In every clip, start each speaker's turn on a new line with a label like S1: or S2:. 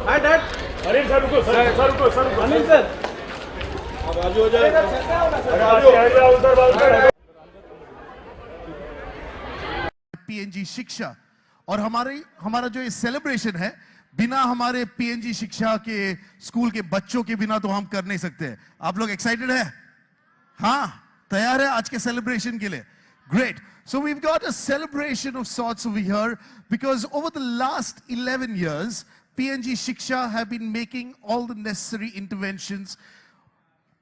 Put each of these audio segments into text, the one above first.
S1: अरे सर रुको sir Anil sir अब आजू हो जाए
S2: पीएनजी शिक्षा और हमारा जो ये सेलिब्रेशन है बिना हमारे पीएनजी शिक्षा के स्कूल के बच्चों के बिना तो हम कर नहीं सकते। आप लोग एक्साइटेड है? हाँ, तैयार है आज के सेलिब्रेशन के लिए? Great. So we've got a celebration of sorts over here because over the last 11 years, PNG Shiksha have been making all the necessary interventions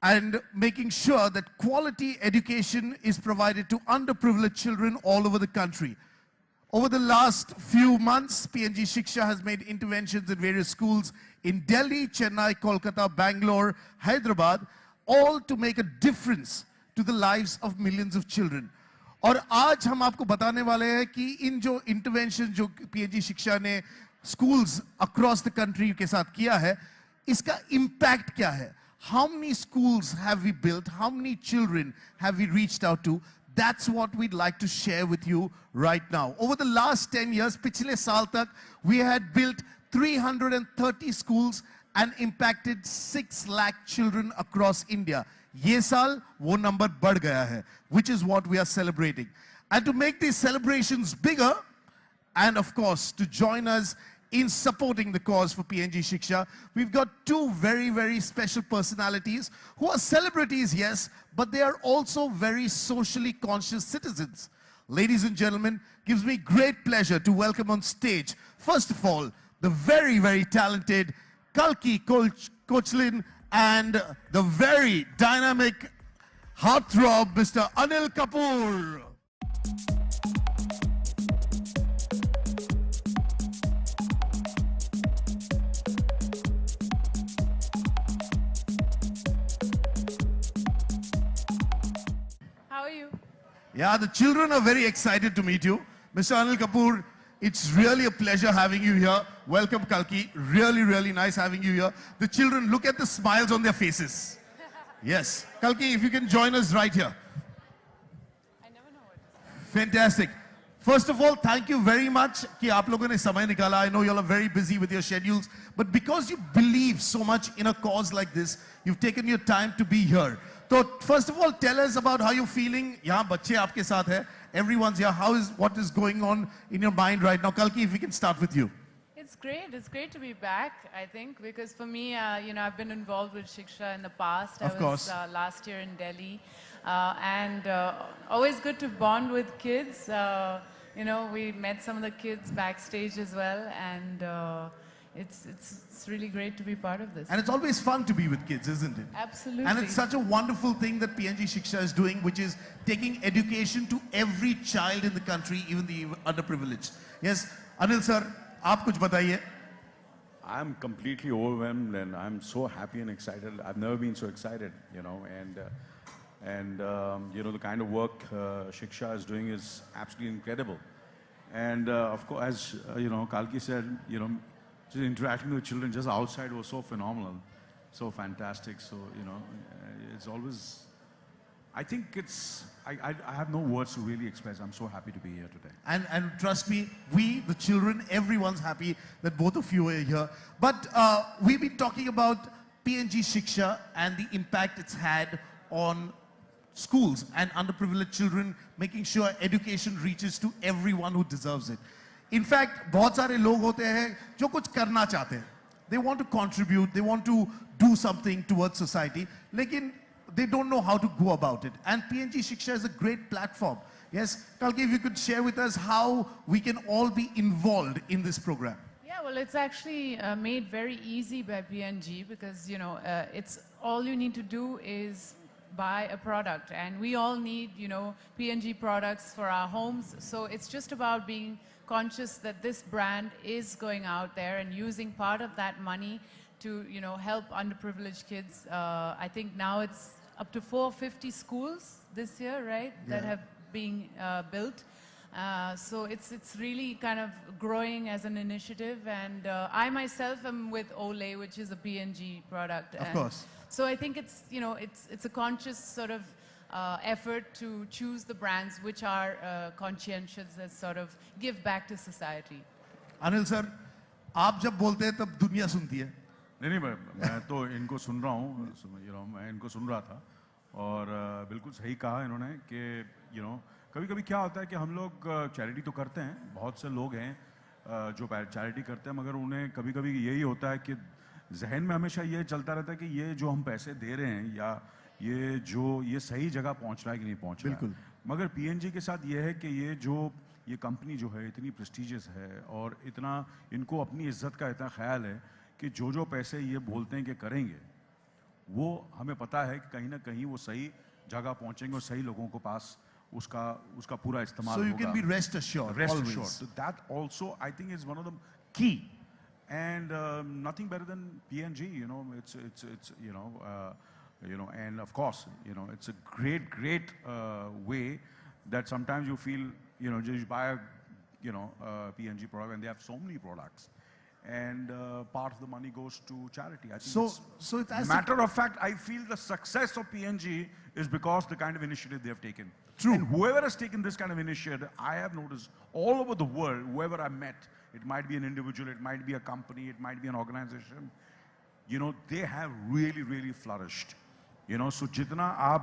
S2: and making sure that quality education is provided to underprivileged children all over the country. Over the last few months, PNG Shiksha has made interventions in various schools in Delhi, Chennai, Kolkata, Bangalore, Hyderabad, all to make a difference to the lives of millions of children. और आज हम आपको बताने वाले हैं कि इन जो intervention जो पीएनजी शिक्षा ने स्कूल्स अक्रॉस द कंट्री के साथ किया है, इसका इम्पैक्ट क्या है? How many schools have we built? How many children have we reached out to? That's what we'd like to share with you right now. Over the last 10 years, पिछले साल तक, we had built 330 schools and impacted 6 lakh children across India. ये साल वो number बढ़ गया है, which is what we are celebrating. And to make these celebrations bigger, and of course to join us in supporting the cause for PNG Shiksha, we've got two very, very special personalities who are celebrities, yes, but they are also very socially conscious citizens. Ladies and gentlemen, gives me great pleasure to welcome on stage, first of all, the very, very talented Kalki Kochlin and the very dynamic heartthrob, Mr. Anil Kapoor.
S3: How are you?
S2: Yeah, the children are very excited to meet you. Mr. Anil Kapoor, it's really a pleasure having you here. Welcome, Kalki. Really, really nice having you here. The children, look at the smiles on their faces. Yes. Kalki, if you can join us right here.
S3: I never know what to say.
S2: Fantastic. First of all, thank you very much कि आप लोगों ने समय निकाला. I know you all are very busy with your schedules, but because you believe so much in a cause like this, you've taken your time to be here. So first of all, tell us about how you're feeling. यहाँ बच्चे आपके साथ हैं. Everyone's here. What is going on in your mind right now? Kalki, if we can start with you.
S3: It's great. It's great to be back, I think, because for me, I've been involved with Shiksha in the past.
S2: Of course.
S3: I was last year in Delhi. And always good to bond with kids. We met some of the kids backstage as well. And it's really great to be part of this.
S2: And it's always fun to be with kids, isn't it?
S3: Absolutely.
S2: And it's such a wonderful thing that PNG Shiksha is doing, which is taking education to every child in the country, even the underprivileged. Yes, Anil sir, आप कुछ बताइए.
S1: I'm completely overwhelmed and I'm so happy and excited. I've never been so excited, and the kind of work Shiksha is doing is absolutely incredible. And of course, as Kalki said, just interacting with children just outside was so phenomenal, so fantastic. So it's always. I think I have no words to really express. I'm so happy to be here today.
S2: And trust me, we, the children, everyone's happy that both of you are here. But we've been talking about PNG Shiksha and the impact it's had on schools and underprivileged children, making sure education reaches to everyone who deserves it. In fact, बहुत सारे लोग होते हैं जो कुछ करना चाहते हैं. They want to contribute, they want to do something towards society, लेकिन they don't know how to go about it. And PNG Shiksha is a great platform. Yes, Kalki, if you could share with us how we can all be involved in this program.
S3: Yeah, well, it's actually made very easy by PNG because, it's all you need to do is buy a product. And we all need, PNG products for our homes. So it's just about being conscious that this brand is going out there and using part of that money to, help underprivileged kids. I think now it's up to 450 schools this year, right, that have been built. So it's really kind of growing as an initiative. And I myself am with Olay, which is a PNG product.
S2: Of course.
S3: So I think it's, it's a conscious sort of effort to choose the brands which are conscientious and sort of give back to society.
S2: Anil sir, आप जब बोलते हैं तब दुनिया सुनती है.
S1: नहीं मैं तो इनको सुन रहा हूँ, मैं इनको सुन रहा था और बिल्कुल सही कहा इन्होंने कि कभी कभी क्या होता है कि हम लोग चैरिटी तो करते हैं, बहुत से लोग हैं जो चैरिटी करते हैं, मगर उन्हें कभी कभी यही होता है कि जहन में हमेशा ये चलता रहता है कि ये जो हम पैसे दे रहे हैं या ये सही जगह पहुंच रहा है कि नहीं पहुंच रहा है.
S2: बिल्कुल.
S1: मगर पीएनजी के साथ ये है कि ये कंपनी जो है इतनी प्रेस्टिजियस है और इतना इनको अपनी इज्जत का इतना ख्याल है कि जो पैसे ये बोलते हैं कि करेंगे वो हमें पता है कि कहीं ना कहीं वो सही जगह पहुंचेंगे और सही लोगों को पास उसका पूरा इस्तेमाल
S2: So
S1: होगा.
S2: you can be rest assured.
S1: Rest
S2: always.
S1: assured. So that also I think is one of the key, and nothing better than PNG. And of course, it's a great way that sometimes you feel, just buy a, PNG product, and they have so many products, and part of the money goes to charity. I think
S2: So it's as
S1: matter of fact, I feel the success of PNG is because the kind of initiative they have taken.
S2: True.
S1: And whoever has taken this kind of initiative, I have noticed all over the world, whoever I met, it might be an individual, it might be a company, it might be an organization, they have really flourished. So जितना आप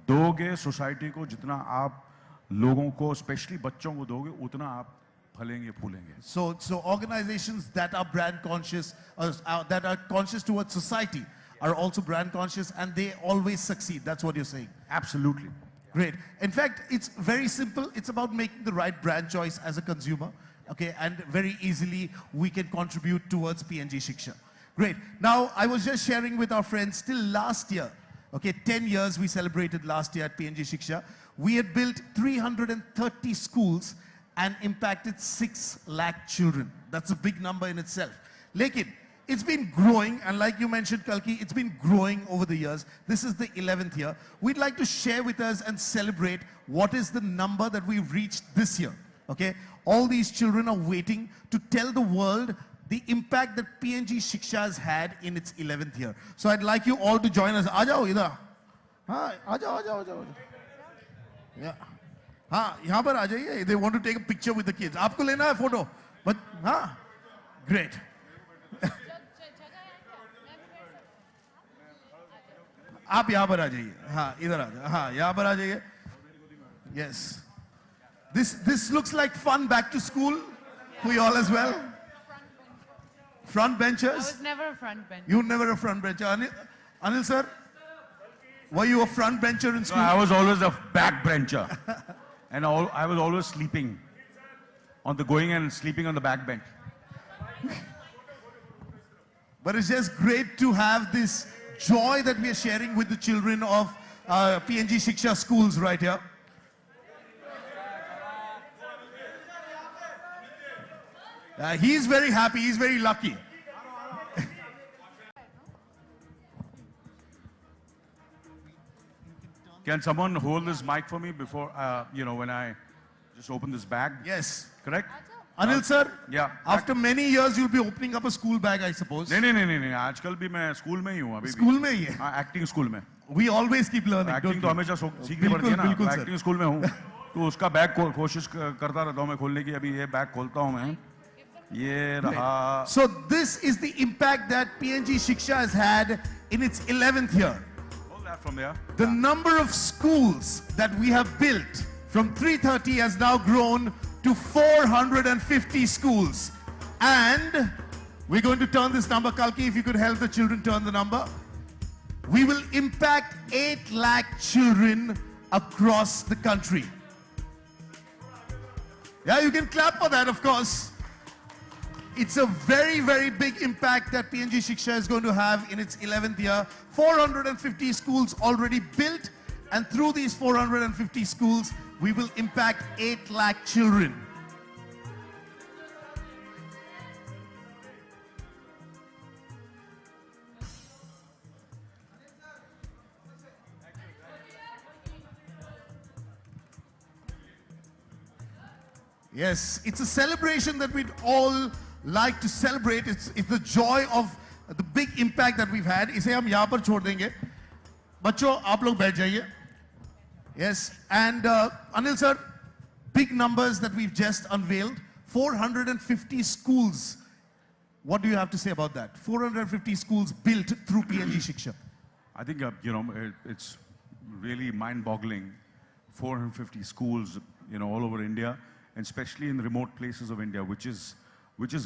S1: दोगे society को, जितना आप लोगों को, specially बच्चों को दोगे, उतना आप फलेंगे फूलेंगे.
S2: So organizations that are brand conscious, that are conscious towards society, are also brand conscious, and they always succeed. That's what you're saying.
S1: Absolutely.
S2: Great. In fact, it's very simple. It's about making the right brand choice as a consumer. Okay, and very easily we can contribute towards PNG Shiksha. Great. Now, I was just sharing with our friends, till last year, okay, 10 years we celebrated last year at PNG Shiksha. We had built 330 schools and impacted 6 lakh children. That's a big number in itself. Lekin, it's been growing, and like you mentioned, Kalki, it's been growing over the years. This is the 11th year. We'd like to share with us and celebrate what is the number that we've reached this year. Okay? All these children are waiting to tell the world the impact that PNG Shiksha has had in its 11th year. So I'd like you all to join us. Aajao idhar. हाँ, आजाओ. Yeah. हाँ, यहाँ पर आ जाइए. They want to take a picture with the kids. आपको लेना है photo? But हाँ, great. आप यहाँ पर आ जाइए. हाँ, इधर आ जाइए. हाँ, यहाँ पर आ जाइए. Yes. This looks like fun back to school for you all as well. Front benchers?
S3: I was never a front bencher.
S2: You were never a front bencher. Anil sir, were you a front bencher in school?
S1: No, I was always a back bencher. And I was always sleeping going and sleeping on the back bench.
S2: But it's just great to have this joy that we are sharing with the children of PNG Shiksha schools right here. He's very happy, he's very lucky.
S1: Can someone hold this mic for me before, when I just open this bag?
S2: Yes.
S1: Correct?
S2: Anil sir,
S1: Yeah.
S2: after many years you'll be opening up a school bag, I suppose.
S1: नहीं. आजकल भी मैं school में ही हूँ अभी भी.
S2: School में ही है.
S1: हाँ, एक्टिंग स्कूल में.
S2: We always keep learning.
S1: Acting
S2: don't
S1: तो
S2: we?
S1: हमेशा सीखनी पड़ती है ना.
S2: बिल्कुल, सर.
S1: एक्टिंग स्कूल में हूँ. तो उसका बैग कोशिश करता रहता हूँ मैं खोलने की. अभी ये बैग खोलता हूँ मैं. ये रहा.
S2: So this is the impact that PNG Shiksha has had in its 11th year.
S1: Hold that from there.
S2: The number of schools that we have built from 330 has now grown to 450 schools. And we're going to turn this number. Kalki, if you could help the children turn the number. We will impact 8 lakh children across the country. Yeah, you can clap for that, of course. It's a very big impact that PNG Shiksha is going to have in its 11th year. 450 schools already built, and through these 450 schools, we will impact 8 lakh children. Yes, it's a celebration that we'd all like to celebrate. It's the joy of the big impact that we've had. इसे हम यहाँ पर छोड़ देंगे. बच्चों, आप लोग बैठ जाइए. Yes, and Anil sir, big numbers that we've just unveiled. 450 schools What do you have to say about that? 450 schools built through PNG Shiksha.
S1: I think, it's really mind-boggling. 450 schools, all over India, and especially in remote places of India, which is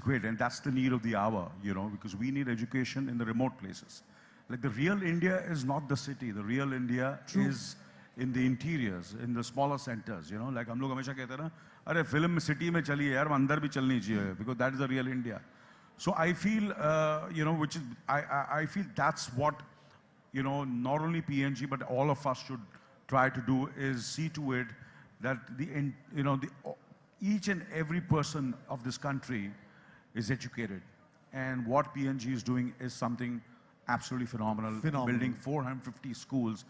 S1: great. And that's the need of the hour, because we need education in the remote places. Like, the real India is not the city. The real India is in the interiors, in the smaller centers, Like, हम लोग हमेशा कहते हैं ना, अरे film city में चलिए यार, अंदर भी चलनी चाहिए, because that is the real India. So I feel, I feel that's what, not only PNG, but all of us should try to do, is see to it that each and every person of this country is educated. And what PNG is doing is something absolutely phenomenal. Building 450 schools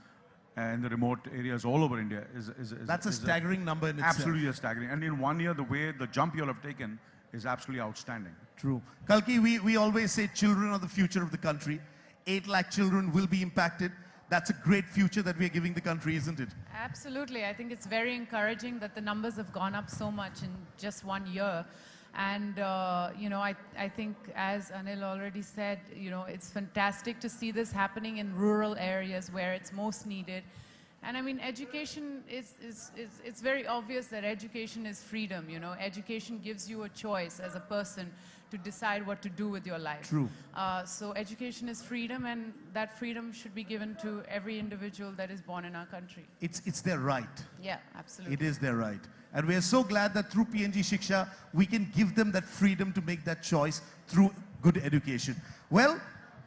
S1: in the remote areas all over India
S2: That's a staggering number in itself.
S1: Absolutely staggering. And in 1 year, the way the jump you all have taken is absolutely outstanding.
S2: True. Kalki, we always say children are the future of the country. 8 lakh children will be impacted. That's a great future that we are giving the country, isn't it?
S3: Absolutely. I think it's very encouraging that the numbers have gone up so much in just 1 year. And, I think, as Anil already said, it's fantastic to see this happening in rural areas where it's most needed. And I mean, education it's very obvious that education is freedom, Education gives you a choice as a person to decide what to do with your life.
S2: True.
S3: So education is freedom, and that freedom should be given to every individual that is born in our country.
S2: It's their right.
S3: Yeah, absolutely.
S2: It is their right. And we are so glad that through PNG Shiksha, we can give them that freedom to make that choice through good education. Well,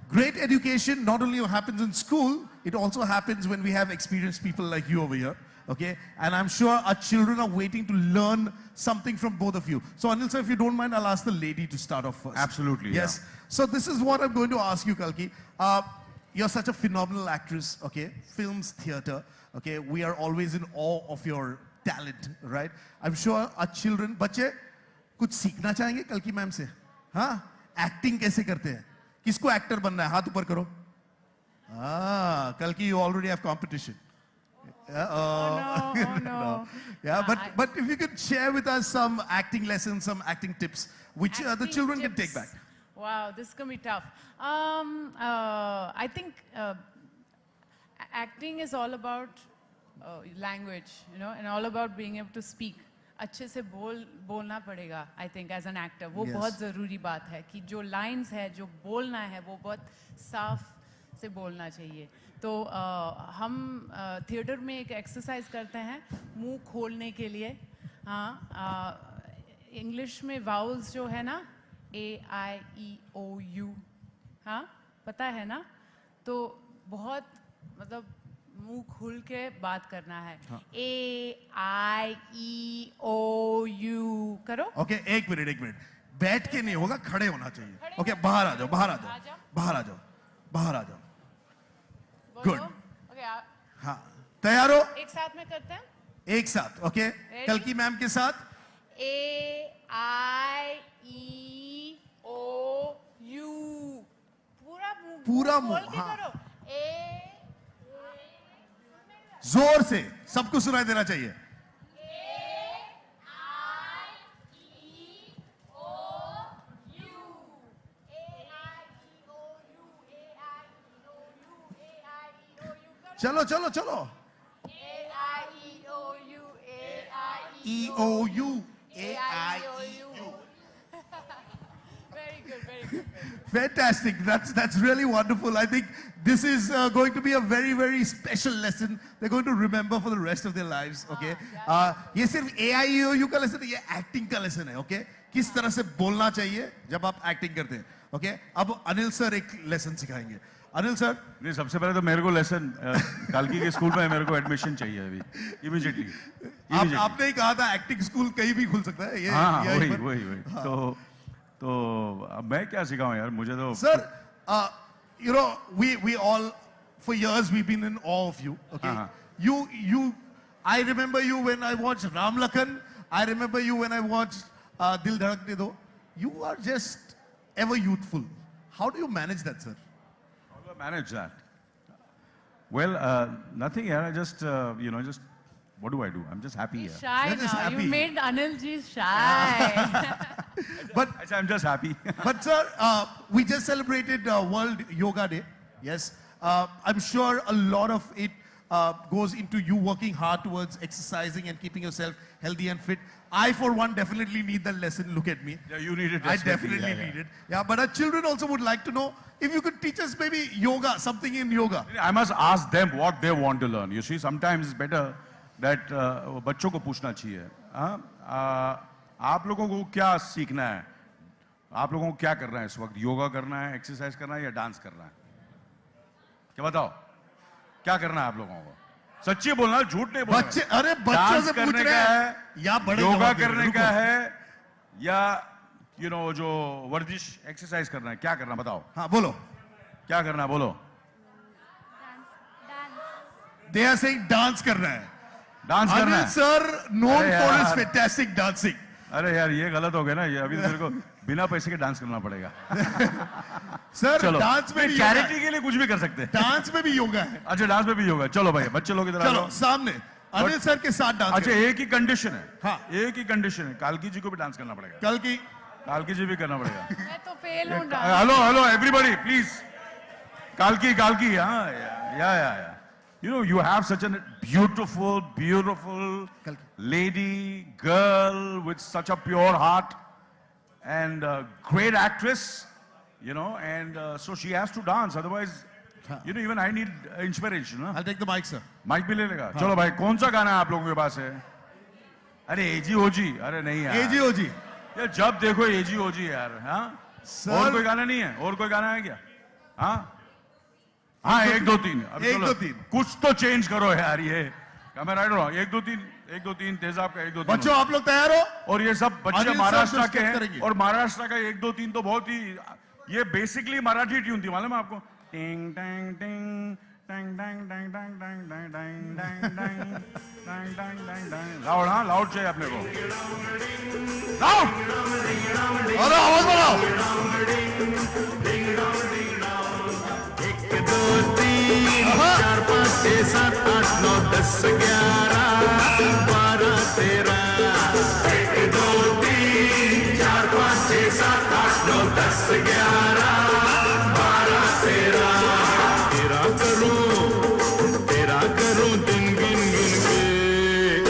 S2: great education not only happens in school, it also happens when we have experienced people like you over here. Okay, and I'm sure our children are waiting to learn something from both of you. So Anil sir, if you don't mind, I'll ask the lady to start off first.
S1: Absolutely.
S2: Yes.
S1: Yeah.
S2: So this is what I'm going to ask you, Kalki. You're such a phenomenal actress, okay? Films, theater, okay? We are always in awe of your talent, right? I'm sure our children, बच्चे कुछ सीखना चाहेंगे कल्की ma'am से, हाँ? Acting कैसे करते हैं? किसको actor बनना है? हाथ ऊपर करो. Kalki, you already have competition.
S3: Oh no.
S2: No. Yeah, but if you could share with us some acting lessons, some acting tips, which the
S3: Acting
S2: children can
S3: tips.
S2: take back.
S3: Wow, this is going to be tough. I think acting is all about language, and all about being able to speak. अच्छे से बोलना पड़ेगा, I think, as an actor. वो
S2: Yes.
S3: बहुत ज़रूरी बात है कि जो lines है, जो बोलना है, वो बहुत साफ से बोलना चाहिए. तो हम थिएटर में एक एक्सरसाइज करते हैं मुंह खोलने के लिए. हाँ, इंग्लिश में वाउल्स जो है ना, AIEOU, हाँ, पता है ना? तो बहुत मतलब मुंह खुल के बात करना है. AIEOU करो.
S2: Okay, एक मिनट. बैठ के नहीं होगा, खड़े होना चाहिए. Okay, बाहर आ जाओ. Good.
S3: Okay,
S2: हाँ, तैयार हो?
S3: एक साथ में करते हैं.
S2: एक साथ, okay? कल्की मैम के साथ.
S3: AIEOU.
S2: पूरा
S3: मुंह
S2: मुंह,
S3: खोल के
S2: हाँ.
S3: करो.
S2: जोर से सबको सुनाई देना चाहिए. चलो. EOU. AIEU.
S3: Very good, very good.
S2: Fantastic. That's really wonderful. I think this is going to be a very, very special lesson. They're going to remember for the rest of their lives. Okay. ये सिर्फ AIEOU का lesson है, ये acting का lesson है. Okay. किस तरह से बोलना चाहिए जब आप acting करते हैं. Okay. अब अनिल सर एक lesson सिखाएंगे. अनिल सर.
S1: नहीं, सबसे पहले तो मेरे को लेसन कालकी के स्कूल में मेरे को एडमिशन चाहिए अभी इमीडिएटली.
S2: आपने ही कहा था एक्टिंग स्कूल कहीं भी खुल सकता है. ये
S1: वही. तो अब मैं क्या सिखाऊं यार, मुझे तो.
S2: Sir, we all for years we've been in awe of you. Okay, I remember you when I watched Ram Lakhan. I remember you when I watched Dil Dhadakne Do. You are just ever youthful. How do you manage that, sir?
S1: How do I manage that? Well, nothing. Yeah, I just just What do I do? I'm just happy here.
S3: Shy
S2: You're just
S3: now.
S2: happy.
S3: You made Anil ji shy.
S2: But
S1: I'm just happy.
S2: But sir, we just celebrated World Yoga Day. Yes, I'm sure a lot of it goes into you working hard towards exercising and keeping yourself healthy and fit. I, for one, definitely need that lesson. Look at me.
S1: Yeah, you need it.
S2: I definitely need it. Yeah, but our children also would like to know if you could teach us maybe yoga, something in yoga.
S1: I must ask them what they want to learn. You see, sometimes it's better that बच्चों को पूछना चाहिए. आप लोगों को क्या सीखना है? आप लोगों को क्या करना है इस वक्त? योगा करना है, एक्सरसाइज करना है या डांस करना है? क्या बताओ? क्या करना है आप लोगों को? सच्ची बोलना, झूठ नहीं बोलना.
S2: बच्चे, अरे बच्चों से पूछ रहे हैं या बड़े
S1: योगा
S2: जवाब दे रहे हैं?
S1: करने
S2: रुको.
S1: का है या जो वर्जिश एक्सरसाइज करना है? क्या करना बताओ?
S2: हाँ बोलो.
S1: क्या करना है बोलो?
S2: They are saying dance करना है.
S1: डांस करना
S2: Anil
S1: है.
S2: sir known
S1: अरे
S2: for his
S1: यार.
S2: fantastic dancing.
S1: अरे यार ये गलत हो गया ना. ये अभी तो मेरे को बिना पैसे के डांस करना पड़ेगा.
S2: सर
S1: चलो
S2: डांस में भी योगा
S1: चैरिटी
S2: है.
S1: के लिए कुछ भी कर सकते हैं.
S2: डांस में भी योगा है.
S1: अच्छा डांस में भी योगा. चलो भाई बच्चे लोग इधर आ
S2: चलो
S1: जाओ.
S2: सामने अनिल सर के साथ डांस
S1: अच्छा
S2: करें.
S1: एक ही कंडीशन है.
S2: हाँ.
S1: एक ही कंडीशन है. कालकी जी को भी डांस करना पड़ेगा.
S2: कल की
S1: कालकी जी भी करना पड़ेगा.
S3: मैं तो फेल हूँ.
S1: Hello hello everybody please. कालकी हाँ या you have such a beautiful lady girl with such a pure heart and great actress, and so she has to dance, otherwise even I need inspiration. ना?
S2: I'll take the mic sir.
S1: Mic भी ले लेगा. चलो भाई कौन सा गाना है आप लोगों के पास है? अरे एजी ओजी. अरे नहीं यार.
S2: एजी ओजी.
S1: यार जब देखो एजी ओजी यार. हाँ और कोई गाना नहीं है? और कोई गाना है क्या? हाँ 1 2 3. अब
S2: 1
S1: चलो,
S2: 2 3.
S1: कुछ तो चेंज करो यार. ये मैं राइट रहा हूँ. 1 2 3 तेजाब का 1 2 3.
S2: बच्चों आप लोग तैयार हो?
S1: और ये सब बच्चे
S2: अनिल सर
S1: महाराष्ट्र
S2: कुछ
S1: के हैं.
S2: करेंगे.
S1: और महाराष्ट्र का 1 2 3 तो बहुत ही ये बेसिकली मराठी ट्यून थी. मालूम है आपको? टिंग टैंग टिंग Tang Tang Tang Tang Tang Tang Tang Tang Tang Tang Tang Tang. Loud. हाँ लाउड चाहिए अपने को. लाउड.
S2: अरे आवाज बढ़ाओ.
S4: 1 2 3 4 5 6 7 8 9 10 11 12 13. 1 2 3 4 5 6 7 8 9 10 11 12 13. तेरा करूं दिन गिन गिन के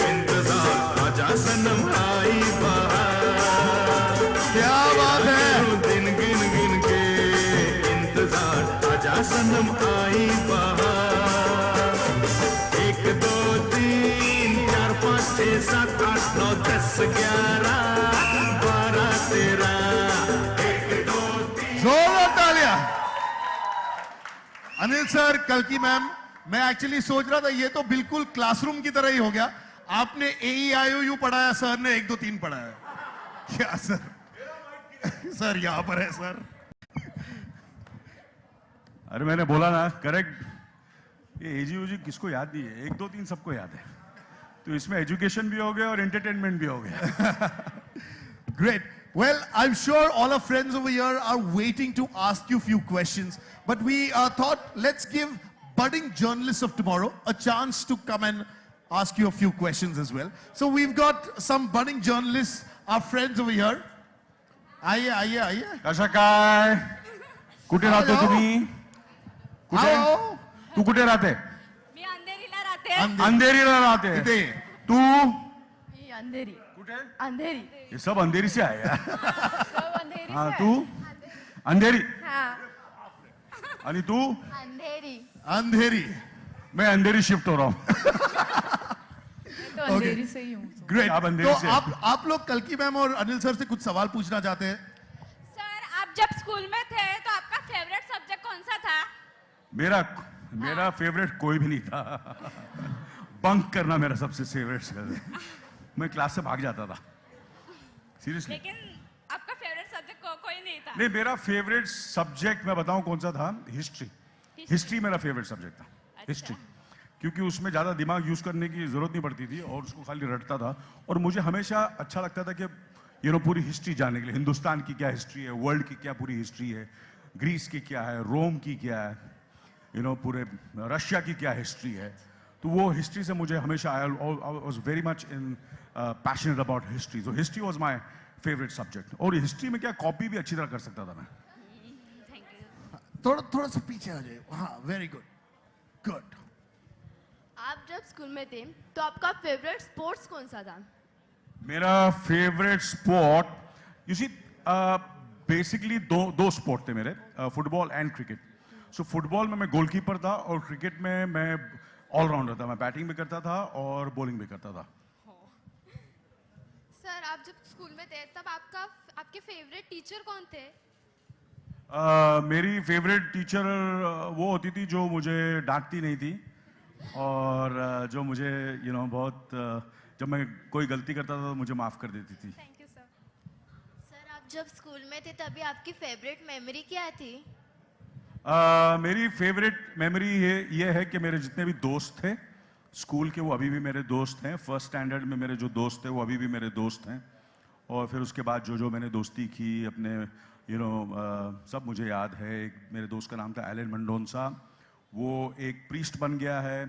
S4: इंतजार. आजा सनम आई बहार.
S2: क्या बात है.
S4: दिन गिन गिन के इंतजार. आजा सनम आई बहार. 1 2 3 4 5 6 7 8 9 10 11 12 13. 1 2 3.
S2: जोरदार तालियां. अनिल सर, कल्की मैम, मैं एक्चुअली सोच रहा था ये तो बिल्कुल क्लासरूम की तरह ही हो गया. आपने AEIOU पढ़ाया, सर ने 1 2 3 पढ़ाया. क्या सर? सर यहां पर है सर.
S1: अरे मैंने बोला ना करेक्ट. ये एजी ओजी किसको याद नहीं है? 1 2 3 सबको याद है. तो इसमें एजुकेशन भी हो गया और एंटरटेनमेंट भी हो गया.
S2: Great. Well, I'm sure all our friends over here are waiting to ask you a few questions. But we thought let's give budding journalists of tomorrow a chance to come and ask you a few questions as well. So we've got some budding journalists, our friends over here. आइए.
S1: कशा काय? कुठे राहतो
S2: Hello.
S1: तुम्ही? कुठे?
S2: आओ.
S1: तू कुठे राहते?
S5: मी अंधेरीला राहते.
S1: अंधेरीला राहते.
S2: इथे.
S1: तू
S5: मी अंधेरी.
S1: कुठे?
S5: अंधेरी.
S1: ये सब अंधेरी से आए यार.
S5: सब अंधेरी
S1: हाँ
S5: से
S1: तू अंधेरी.
S5: हाँ.
S1: आणि तू?
S5: अंधेरी.
S2: अंधेरी.
S1: मैं अंधेरी शिफ्ट हो रहा हूँ.
S3: मैं तो अंधेरी से ही हूँ.
S2: Great.
S1: आप अंधेरी
S2: तो
S1: से.
S2: आप लोग कल्की मैम और अनिल सर से कुछ सवाल पूछना चाहते हैं?
S5: सर आप जब स्कूल में थे तो आपका फेवरेट सब्जेक्ट कौन सा था?
S1: मेरा फेवरेट कोई भी नहीं था. बंक करना मेरा सबसे फेवरेट. मैं क्लास से भाग जाता था. सीरियसली.
S5: लेकिन आपका फेवरेट सब्जेक्ट कोई नहीं था.
S1: नहीं मेरा फेवरेट सब्जेक्ट मैं बताऊं कौन सा था? हिस्ट्री मेरा फेवरेट सब्जेक्ट था. हिस्ट्री. क्योंकि उसमें ज़्यादा दिमाग यूज़ करने की ज़रूरत नहीं पड़ती थी और उसको खाली रटता था. और मुझे हमेशा अच्छा लगता था कि पूरी हिस्ट्री जानने के लिए. हिंदुस्तान की क्या हिस्ट्री है, वर्ल्ड की क्या पूरी हिस्ट्री है, ग्रीस की क्या है, रोम की क्या है, पूरे रशिया की क्या हिस्ट्री है. तो वो हिस्ट्री से मुझे हमेशा I was very much in passionate about history, तो history was my favourite subject. और हिस्ट्री में क्या कॉपी भी अच्छी तरह कर सकता था मैं।
S5: Thank you.
S2: थोड़ा सा पीछे आ जाए। हाँ, वेरी गुड, गुड।
S6: आप जब स्कूल में थे तो आपका फेवरेट स्पोर्ट्स कौन सा था?
S1: मेरा favourite sport, you see, basically दो स्पोर्ट थे मेरे, football and cricket. So football में मैं गोलकीपर था और क्रिकेट में मैं ऑलराउंडर था। मैं बैटिंग भी करता था और बॉलिंग भी करता था।
S6: सर, आप जब स्कूल में थे तब आपके फेवरेट टीचर कौन थे?
S1: मेरी फेवरेट टीचर वो होती थी जो मुझे डांटती नहीं थी और जो मुझे बहुत जब मैं कोई गलती करता था तो मुझे माफ कर देती थी।
S6: Thank you sir. सर, आप जब स्कूल में थे तभी आपकी फेवरेट मेमोरी क्या थी?
S1: मेरी फेवरेट मेमोरी ये है कि मेरे जितने भी दोस्त थे स्कूल के, वो अभी भी मेरे दोस्त हैं। फर्स्ट स्टैंडर्ड में मेरे जो दोस्त थे वो अभी भी मेरे दोस्त हैं। और फिर उसके बाद जो मैंने दोस्ती की अपने सब मुझे याद है। एक मेरे दोस्त का नाम था एलन मंडोनसा, वो एक प्रीस्ट बन गया है।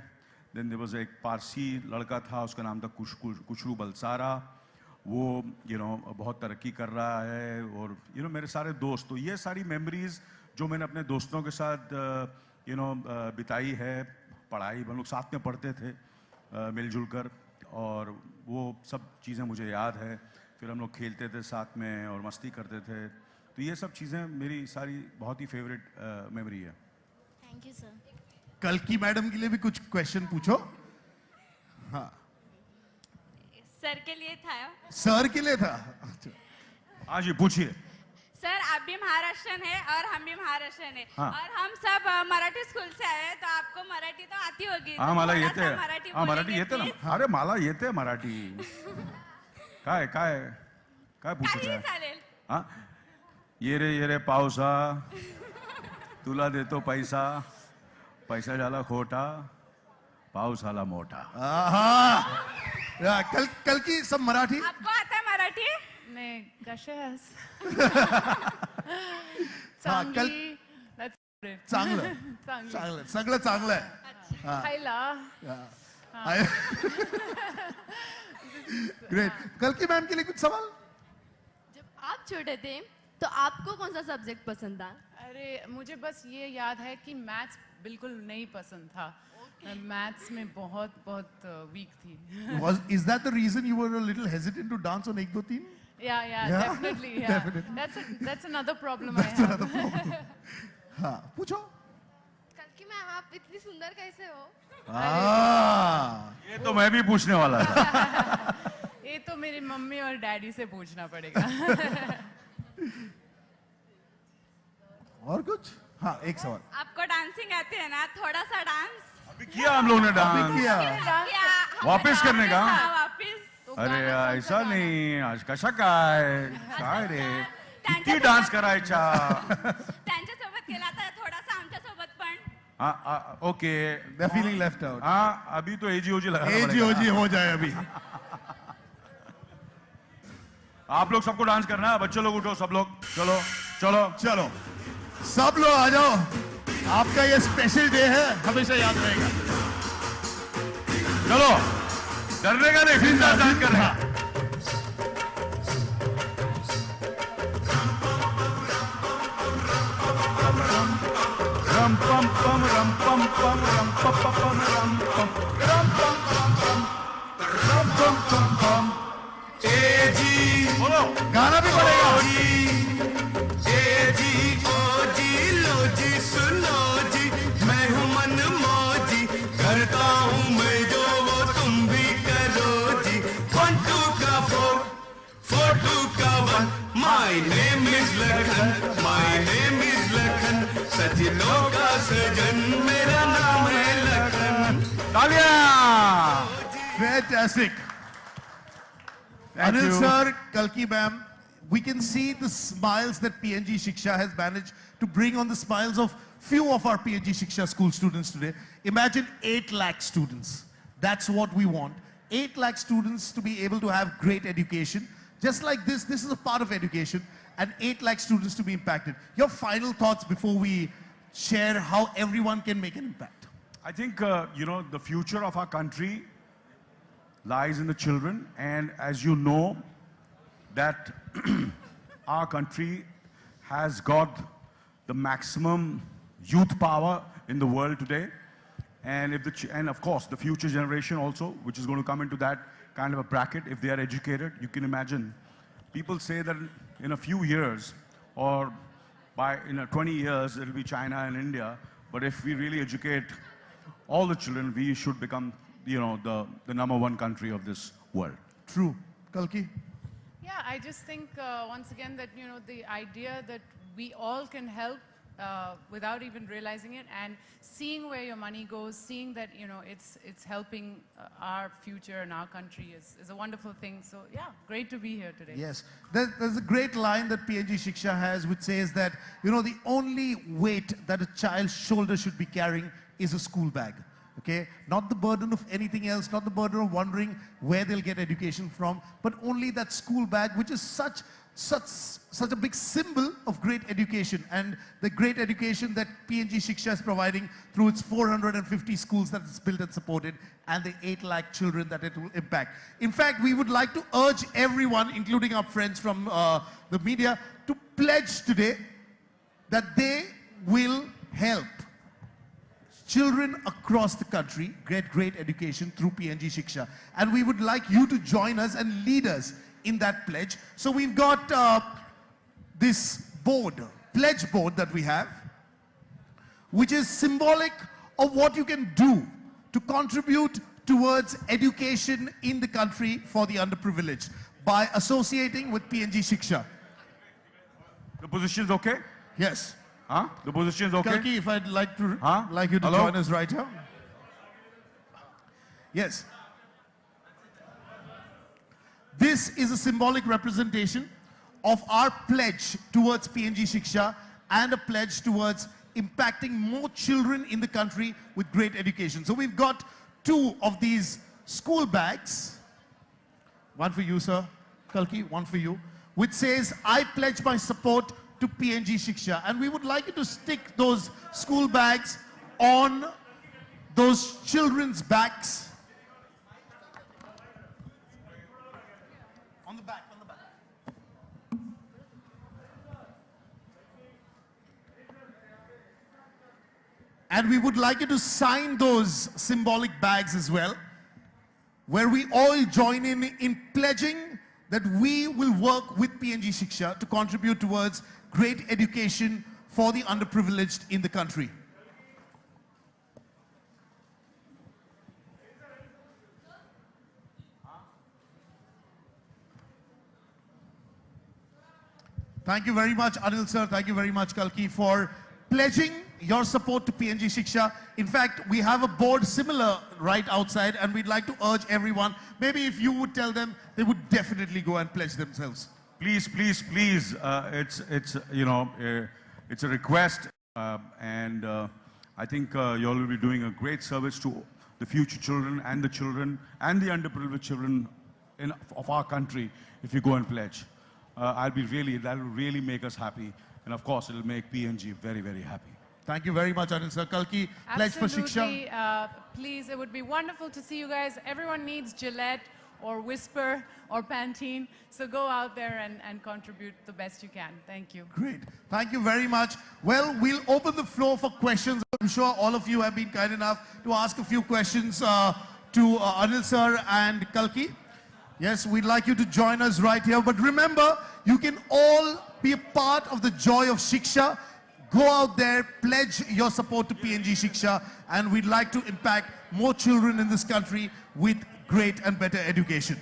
S1: देन देयर वाज एक पारसी लड़का था, उसका नाम था कुशरू बलसारा, वो बहुत तरक्की कर रहा है। और मेरे सारे दोस्त, तो ये सारी मेमोरीज जो मैंने अपने दोस्तों के साथ बिताई है। पढ़ाई हम लोग साथ में पढ़ते थे मिलजुल कर, और वो सब चीज़ें मुझे याद है। फिर हम लोग खेलते थे साथ में और मस्ती करते थे। तो ये सब चीज़ें मेरी सारी बहुत ही फेवरेट मेमोरी है।
S6: Thank you sir.
S2: कल की मैडम के लिए भी कुछ क्वेश्चन पूछो। हाँ,
S5: सर के लिए था।
S2: सर के लिए था।
S1: हाँ जी, पूछिए।
S5: सर, आप भी महाराष्ट्रन है और हम भी महाराष्ट्रन है।
S1: हाँ।
S5: और हम सब मराठी स्कूल से आए हैं, तो आपको मराठी तो आती होगी।
S1: हाँ,
S5: तो
S1: मला
S5: थोड़ा
S1: येते,
S5: सा मराठी
S1: हाँ मराठी
S5: बोलेंगे
S1: येते ना।
S5: please?
S1: अरे मला येते मराठी। काय काय काय
S5: काहीही
S1: पूछायचं?
S5: चालेल.
S1: हाँ, ये रे पावसा, तुला देतो पैसा, पैसा झाला खोटा, पाऊस आला मोठा।
S2: आहा, कल की सब मराठी।
S5: आपको आता है मराठी?
S3: नाही, कसे आहेस?
S2: हाँ, कल
S3: चांगली. That's great.
S2: चांगलं
S3: चांगली.
S2: चांगलं सगळं चांगलं आहे।
S3: खायला.
S2: ग्रेट। कल की मैम के लिए कुछ सवाल?
S6: जब आप छोटे थे तो आपको कौन सा सब्जेक्ट पसंद था?
S3: अरे मुझे बस ये याद है कि मैथ्स बिल्कुल नहीं पसंद था। मैं मैथ्स में बहुत वीक थी।
S2: Is that the reason you were a little hesitant to dance on 1 2 3?
S3: Yeah,
S2: Yeah,
S3: definitely. Yeah.
S2: definitely.
S3: That's another problem
S2: That's
S3: I have.
S2: another problem. हाँ, पूछो।
S6: कल की मैम, आप इतनी सुंदर कैसे हो?
S1: ये तो मैं भी पूछने वाला था।
S3: ये तो मेरी मम्मी और डैडी से पूछना पड़ेगा।
S2: और कुछ? हाँ, एक सवाल।
S5: आपको डांसिंग आती है ना? थोड़ा सा डांस
S1: अभी किया हम लोगों ने डांस।
S2: किया।
S5: क्या
S1: वापस करने का?
S5: वापस.
S1: अरे ऐसा नाही, आज कशा काय रे, किती डान्स करायचा।
S5: त्यांच्यासोबत केला तर थोडासा आमच्यासोबत पण.
S1: हाँ, okay.
S2: They're feeling left out.
S1: हाँ, अभी तो एजीओजी लगा
S2: एजीओजी हो जाए अभी।
S1: आप लोग सबको डांस करना है। बच्चे लोग उठो, सब लोग चलो चलो।
S2: चलो, सब लोग आ जाओ। आपका ये स्पेशल डे है, हमेशा याद रहेगा।
S1: चलो, डरने का नहीं, फिर डांस करने का। रम पम पम रम पम पम रम पम पम रम पम रम पम पम रम पम पम पम। ए जी बोलो,
S2: गाना भी पड़ेगा।
S4: ए जी ओ जी लो जी सुनो जी, मैं हूँ मन मौजी, करता हूँ मैं जो वो तुम भी करो जी। 1 2 का 4 4 2 का 1, my name is Lakhan, my name is Lakhan, सजनों का सजन मेरा नाम है लखन।
S1: तालियां।
S2: Fantastic.
S1: Thank
S2: Anil
S1: you.
S2: sir, Kalki ma'am, we can see the smiles that PNG Shiksha has managed to bring on the smiles of few of our PNG Shiksha school students today. Imagine 8 lakh students. That's what we want. 8 lakh students to be able to have great education. Just like this is a part of education, and 8 lakh students to be impacted. Your final thoughts before we share how everyone can make an impact.
S1: I think, the future of our country lies in the children. And as you know, that our country has got the maximum youth power in the world today. And, and of course, the future generation also, which is going to come into that kind of a bracket, if they are educated, you can imagine. People say that in a few years, or by 20 years, it'll be China and India. But if we really educate all the children, we should become, the number one country of this world.
S2: True. Kalki?
S3: Yeah, I just think once again that, the idea that we all can help without even realizing it, and seeing where your money goes, seeing that, it's helping our future and our country is a wonderful thing. So yeah, great to be here today.
S2: Yes. There's a great line that PNG Shiksha has, which says that, the only weight that a child's shoulder should be carrying is a school bag. Okay? Not the burden of anything else, not the burden of wondering where they'll get education from, but only that school bag, which is such a big symbol of great education, and the great education that PNG Shiksha is providing through its 450 schools that it's built and supported, and the 8 lakh children that it will impact. In fact, we would like to urge everyone, including our friends from the media, to pledge today that they will help children across the country get great education through PNG Shiksha. And we would like you to join us and lead us in that pledge. So we've got this board, pledge board that we have, which is symbolic of what you can do to contribute towards education in the country for the underprivileged by associating with PNG Shiksha.
S1: The position's okay?
S2: Yes.
S1: Huh? The position's okay?
S2: Kalki, if I'd like to
S1: Huh?
S2: like you to
S1: Hello?
S2: join us right here. Yes. This is a symbolic representation of our pledge towards PNG Shiksha and a pledge towards impacting more children in the country with great education. So we've got 2 of these school bags. One for you, sir. Kalki, one for you. Which says, I pledge my support to PNG Shiksha. And we would like you to stick those school bags on those children's backs. On the back, on the back. And we would like you to sign those symbolic bags as well, where we all join in pledging that we will work with PNG Shiksha to contribute towards great education for the underprivileged in the country. Thank you very much, Anil sir. Thank you very much, Kalki, for pledging your support to PNG Shiksha. In fact, we have a board similar right outside, and we'd like to urge everyone, maybe if you would tell them, they would definitely go and pledge themselves.
S1: Please, please, please. It's a request, and I think you all will be doing a great service to the future children and the underprivileged children of our country if you go and pledge. That will really make us happy, and of course, it'll make PNG very, very happy.
S2: Thank you very much, Anil sir. Kalki, pledge for Shiksha.
S3: Absolutely. Please, it would be wonderful to see you guys. Everyone needs Gillette or Whisper or Pantene. So go out there and contribute the best you can. Thank you.
S2: Great. Thank you very much. Well, we'll open the floor for questions. I'm sure all of you have been kind enough to ask a few questions to Anil sir and Kalki. Yes, we'd like you to join us right here. But remember, you can all be a part of the joy of Shiksha. Go out there, pledge your support to PNG Shiksha, and we'd like to impact more children in this country with great and better education.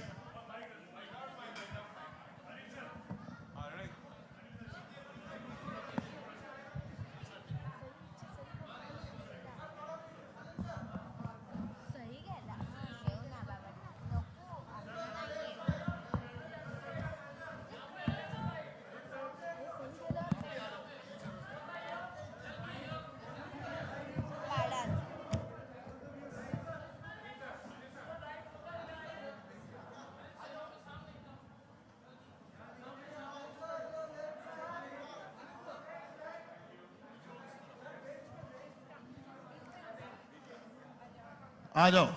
S2: आ जाओ।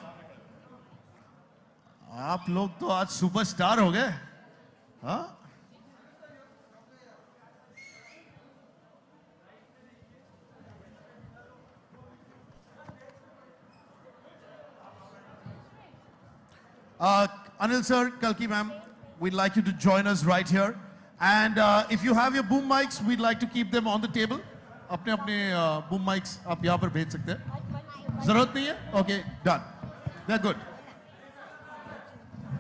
S2: आप लोग तो आज superstar हो गए। हाँ, Anil sir, Kalki ma'am, we'd like you to join us right here. And if you have your boom mics, we'd like to keep them on the table. अपने अपने boom mics आप यहाँ पर भेज सकते हैं। जरूरत नहीं है? Okay, done. They're good.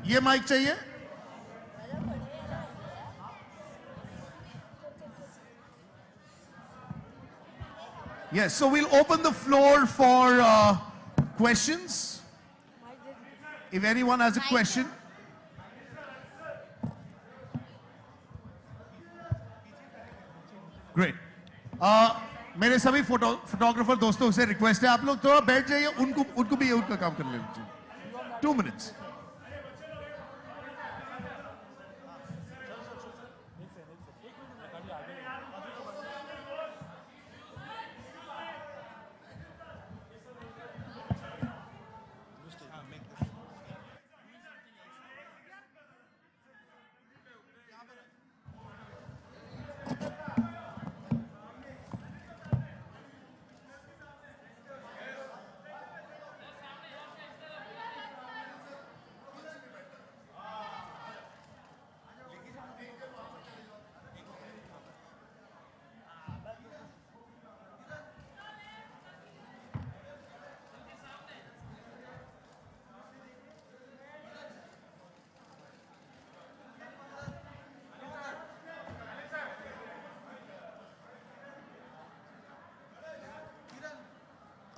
S2: ये mic चाहिए? Yes, so we'll open the floor for questions. If anyone has a question. Great. मेरे सभी फोटोग्राफर दोस्तों से रिक्वेस्ट है, आप लोग थोड़ा बैठ जाइए, उनको भी उनका काम कर लीजिए। 2 minutes.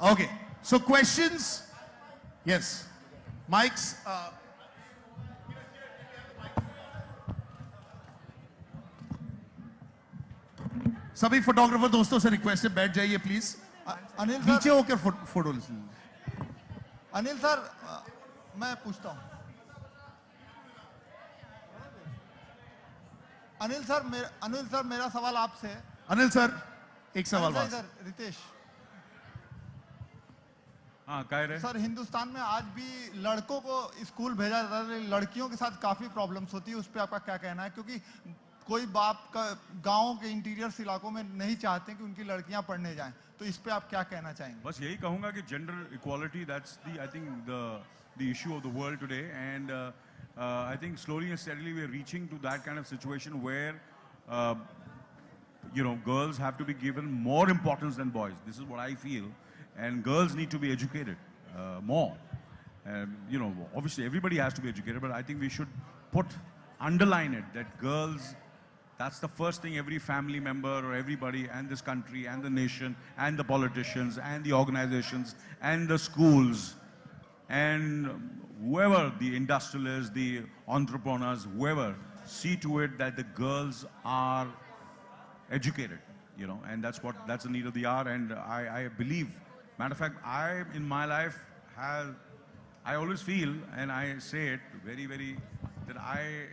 S2: Okay, so questions? Yes. Mics? सभी फोटोग्राफर दोस्तों से रिक्वेस्ट है, बैठ जाइए प्लीज।
S7: अनिल
S2: नीचे
S7: सर,
S2: होकर फोटो लीजिए।
S7: अनिल सर, मैं पूछता हूँ। अनिल सर मेरा सवाल आपसे है।
S2: अनिल सर, एक सवाल
S7: अनिल
S2: बस।
S7: सर, रितेश
S1: हाँ, कह रहे
S7: सर, हिंदुस्तान में आज भी लड़कों को स्कूल भेजा जाता है, लड़कियों के साथ काफी प्रॉब्लम्स होती है, उस पर आपका क्या कहना है? क्योंकि कोई बाप का गांव के इंटीरियर्स इलाकों में नहीं चाहते कि उनकी लड़कियां पढ़ने जाएं, तो इस पे आप क्या कहना चाहेंगे?
S1: बस यही कहूंगा कि gender equality, that's the I think the issue of the world today, and I think slowly and steadily we are reaching to that kind of situation where girls have to be given more importance than boys. This is what I feel, and girls need to be educated more. Obviously everybody has to be educated, but I think we should underline it that girls, that's the first thing every family member or everybody and this country and the nation and the politicians and the organizations and the schools and whoever, the industrialists, the entrepreneurs, whoever, see to it that the girls are educated, and that's the need of the hour. And I believe, matter of fact, I in my life I always feel, and I say it very, very, that I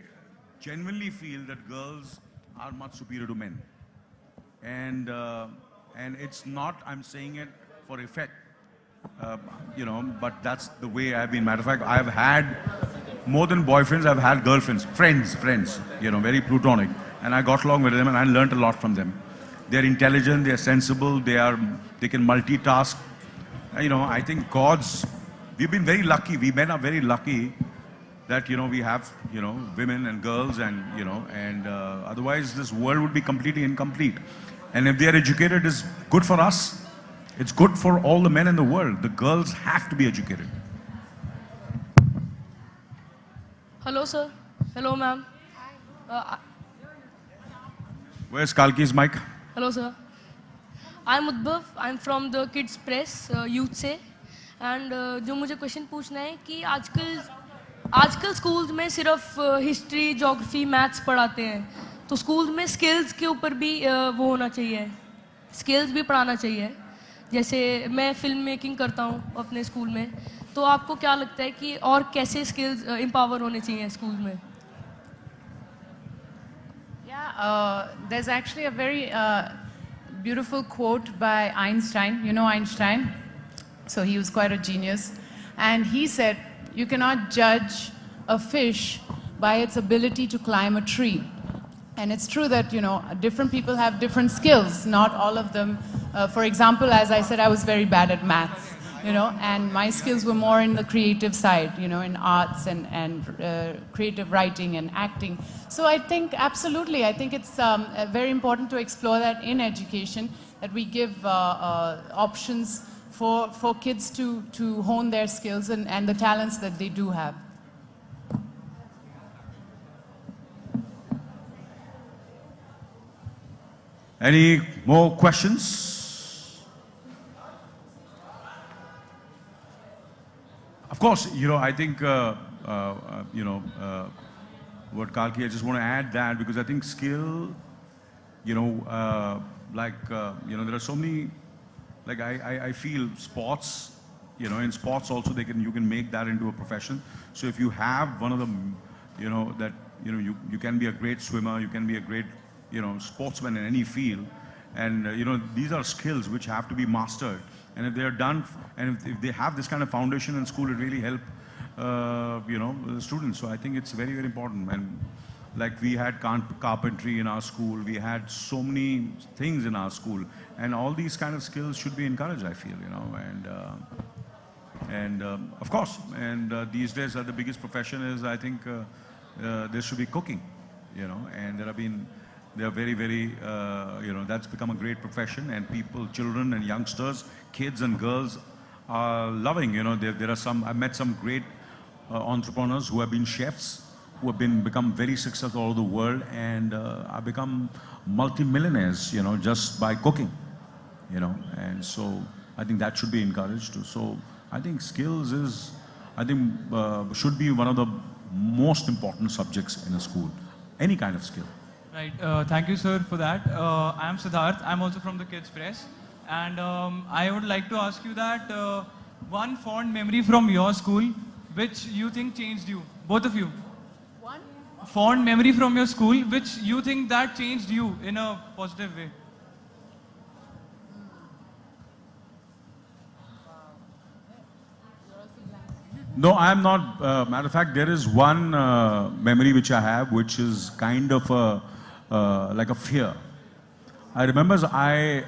S1: genuinely feel that girls are much superior to men, and it's not, I'm saying it for effect, but that's the way I've been. Matter of fact, I've had more than boyfriends, I've had girlfriends, friends, very plutonic, and I got along with them and I learned a lot from them. They're intelligent, they're sensible, they can multitask. I think we've been very lucky, we men are very lucky that, we have, women and girls, and, otherwise this world would be completely incomplete. And if they are educated, it's good for us. It's good for all the men in the world. The girls have to be educated.
S8: Hello, sir. Hello, ma'am.
S1: Where's Kalki's mic?
S8: Hello, sir. I'm Udbhav. I'm from the Kids Press, Youth से. And जो मुझे question पूछना है कि आजकल schools में सिर्फ history, geography, maths पढ़ाते हैं, तो स्कूल्स में स्किल्स के ऊपर भी वो होना चाहिए, स्किल्स भी पढ़ाना चाहिए। जैसे मैं फिल्म मेकिंग करता हूँ अपने स्कूल में, तो आपको क्या लगता है कि और कैसे स्किल्स एम्पावर होने चाहिए स्कूल में?
S3: Yeah, there's actually a very beautiful quote by Einstein. You know Einstein? So he was quite a genius. And he said, you cannot judge a fish by its ability to climb a tree. And it's true that, different people have different skills. Not all of them, for example, as I said, I was very bad at maths, and my skills were more in the creative side, in arts and creative writing and acting. So I think, absolutely, I think it's very important to explore that in education, that we give options for kids to hone their skills and the talents that they do have.
S1: Any more questions? Of course, I think, what Kalki, I just want to add that because I think skill, there are so many, like I feel sports, in sports also you can make that into a profession. So if you have one of them, that, you can be a great swimmer, you can be a great, sportsman in any field. And, these are skills which have to be mastered. And if they are done, and if they have this kind of foundation in school, it really help, the students. So I think it's very, very important. And like we had carpentry in our school, we had so many things in our school. And all these kind of skills should be encouraged, I feel, and of course, and these days the biggest profession is, I think, there should be cooking, and they are very, very, that's become a great profession, and people, children and youngsters, kids and girls are loving, there are I've met some great entrepreneurs who have been chefs, who have become very successful all over the world, and have become multi-millionaires, just by cooking, and so I think that should be encouraged too. So I think skills should be one of the most important subjects in a school, any kind of skill.
S9: Right. Thank you, sir, for that. I am Siddharth. I'm also from the Kids Press. And I would like to ask you that one fond memory from your school which you think changed you, both of you.
S3: One?
S9: Fond memory from your school which you think that changed you in a positive way.
S1: No, I am not. Matter of fact, there is one memory which I have, which is kind of like a fear. I remember I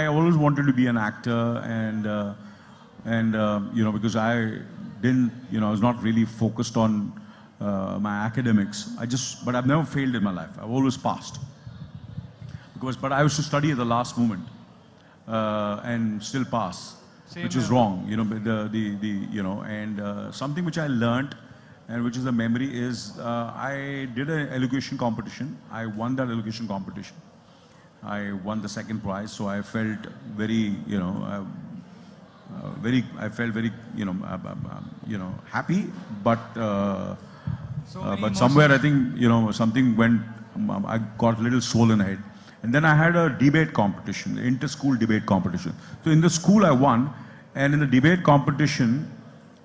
S1: always wanted to be an actor, and because I didn't, I was not really focused on my academics. But I've never failed in my life. I've always passed. But I used to study at the last moment and still pass.
S9: Same
S1: which is
S9: here.
S1: wrong, something which I learned and which is a memory is I did an elocution competition. I won that elocution competition. I won the second prize, so I felt very, happy, but somewhere I think, something went, I got a little swollen head. And then I had a debate competition, inter-school debate competition. So in the school I won, and in the debate competition,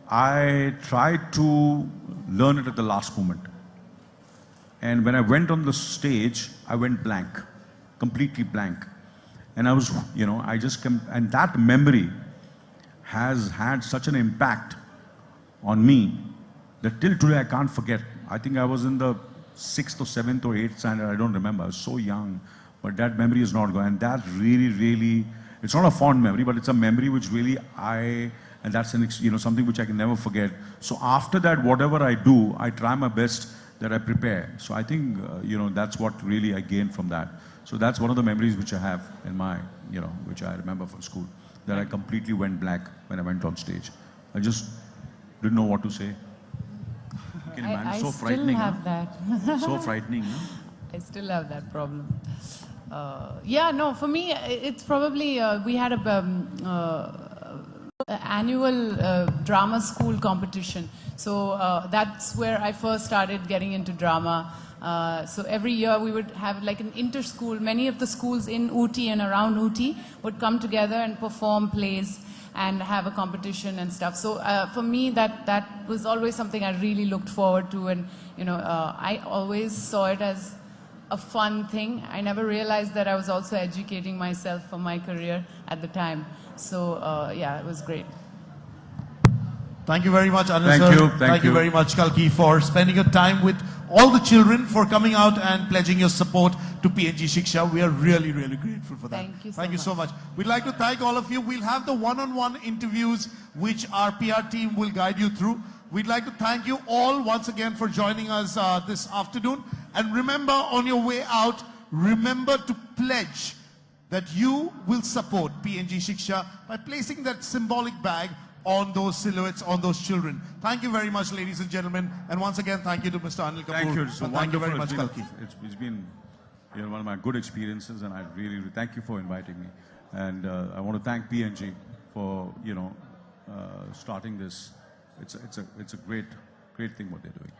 S1: I tried to learn it at the last moment. And when I went on the stage, I went blank, completely blank. And I was, and that memory has had such an impact on me that till today I can't forget. I think I was in the 6th or 7th or 8th standard, I don't remember, I was so young. But that memory is not gone. And that really, really, it's not a fond memory, but it's a memory which really and that's something which I can never forget. So after that, whatever I do, I try my best that I prepare. So I think, that's what really I gained from that. So that's one of the memories which I have in my, which I remember from school, that I completely went black when I went on stage. I just didn't know what to say. You can imagine,
S3: I
S1: so
S3: still
S1: frightening.
S3: have that.
S1: So frightening.
S3: I still have that problem. For me, it's probably, we had a annual drama school competition. So that's where I first started getting into drama. So every year we would have like an inter-school. Many of the schools in Ooty and around Ooty would come together and perform plays and have a competition and stuff. So for me, that was always something I really looked forward to. And, I always saw it as a fun thing. I never realized that I was also educating myself for my career at the time. So it was great.
S2: Thank you very much, Anil
S1: Thank
S2: sir.
S1: you, thank
S2: you
S1: you.
S2: very much, Kalki, for spending your time with all the children, for coming out and pledging your support to PNG Shiksha. We are really, really grateful for that.
S3: Thank you so
S2: much. We'd like to thank all of you. We'll have the one-on-one interviews, which our PR team will guide you through. We'd like to thank you all once again for joining us this afternoon. And remember, on your way out, remember to pledge that you will support PNG Shiksha by placing that symbolic bag on those silhouettes, on those children. Thank you very much, ladies and gentlemen. And once again, thank you to Mr. Anil Kapoor.
S1: Thank you. It's
S2: And thank you very much,
S1: wonderful.
S2: Kalki.
S1: It's been one of my good experiences, and I really thank you for inviting me. And I want to thank PNG for starting this. It's a great thing what they're doing.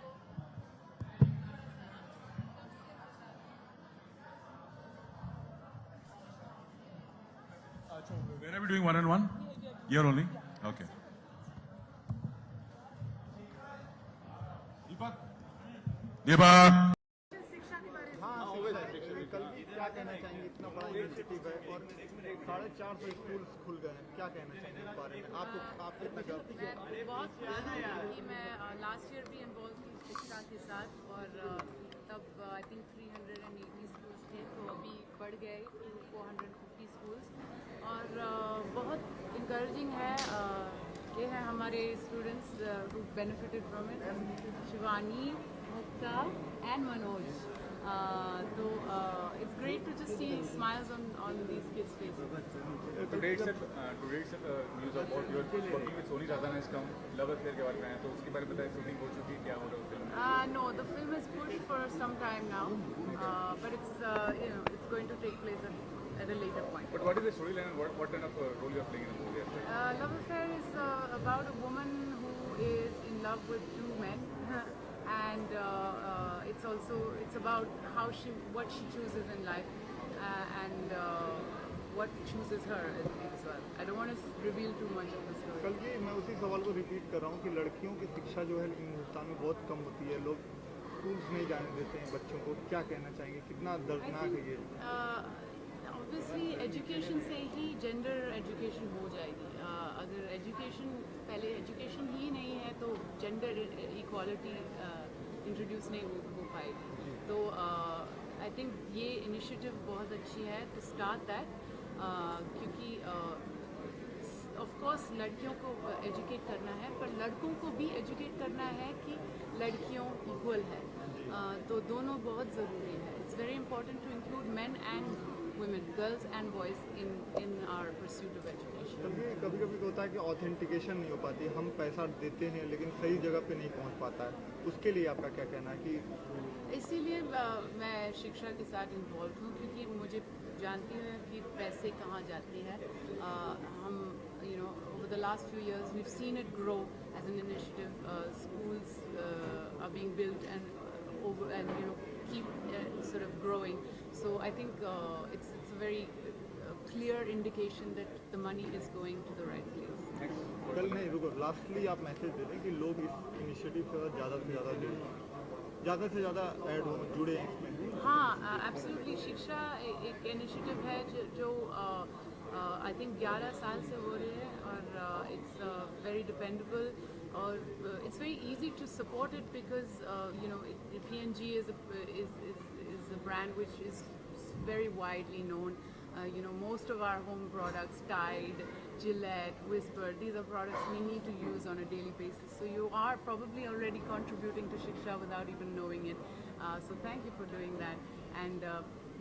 S1: Where are we doing one-on-one? Here only? Okay. Deepak.
S7: कल क्या कहना चाहेंगे, इतना बड़ा initiative है और 450 school खुल गए हैं, क्या कहना चाहेंगे इस बारे में? आप कितना
S3: मैं बहुत खुश हूँ कि मैं लास्ट ईयर भी इन्वॉल्व थी शिक्षा के साथ, और तब आई थिंक 380 स्कूल्स थे, तो अभी बढ़ गए टू 450 स्कूल्स, और बहुत इंकरेजिंग है। ये है हमारे students who benefited from it, Shivani, Mukta and Manoj. So it's great to just see smiles on these kids' faces.
S10: Today itself news about your working with Sony Radhan has come. Love Affair के बारे में है, तो उसके बारे में बताइए, shooting हो चुकी है, क्या हो रहा है film?
S3: No, the film is pushed for some time now, but it's it's going to take place at a later point.
S10: But what is the storyline and what kind of role you are playing in the movie?
S3: Love Affair is about a woman who is in love with two men. And it's about what she chooses in life, and what chooses her as well. I don't want to reveal too much of the story.
S7: कल भी मैं उसी सवाल को repeat कर रहा हूँ कि लड़कियों की शिक्षा जो है हिंदुस्तान में बहुत कम होती है, लोग स्कूल्स नहीं जाने देते हैं बच्चों को, क्या कहना चाहेंगे, कितना दर्दनाक है ये?
S3: ऑब्वियसली एजुकेशन से ही जेंडर एजुकेशन हो जाएगी. अगर पहले एजुकेशन ही नहीं है तो जेंडर इक्वालिटी इंट्रोड्यूस नहीं हो पाएगी. तो आई थिंक ये इनिशिएटिव बहुत अच्छी है टू स्टार्ट दैट, क्योंकि ऑफ कोर्स लड़कियों को एजुकेट करना है, पर लड़कों को भी एजुकेट करना है कि लड़कियों इक्वल है. तो दोनों बहुत ज़रूरी है. It's very important to include men and women, girls and boys in our pursuit of education.
S7: कभी होता है कि ऑथेंटिकेशन नहीं हो पाती, हम पैसा देते हैं लेकिन सही जगह पे नहीं पहुंच पाता है, उसके लिए आपका क्या कहना है? कि
S3: इसीलिए मैं शिक्षा के साथ इन्वॉल्व हूँ, क्योंकि मुझे जानती हूँ कि पैसे कहाँ जाते हैं. हम over the last few years we've seen it grow as an initiative. Schools are being built and keep sort of growing. So I think it's a very clear indication that the money is going to the right place.
S7: कल नहीं रुको, lastly आप message दे दें कि लोग इस initiative से ज़्यादा से ज़्यादा ऐड हो, जुड़े हैं इसमें.
S3: हाँ, एब्सोल्युटली. शिक्षा एक इनिशिएटिव है जो आई थिंक 11 साल से हो रही है, और इट्स वेरी डिपेंडेबल, और it's very easy to support it because PNG is a brand which is very widely known. Most of our home products, Tide, Gillette, Whisper, these are products we need to use on a daily basis. So you are probably already contributing to Shiksha without even knowing it. So thank you for doing that, and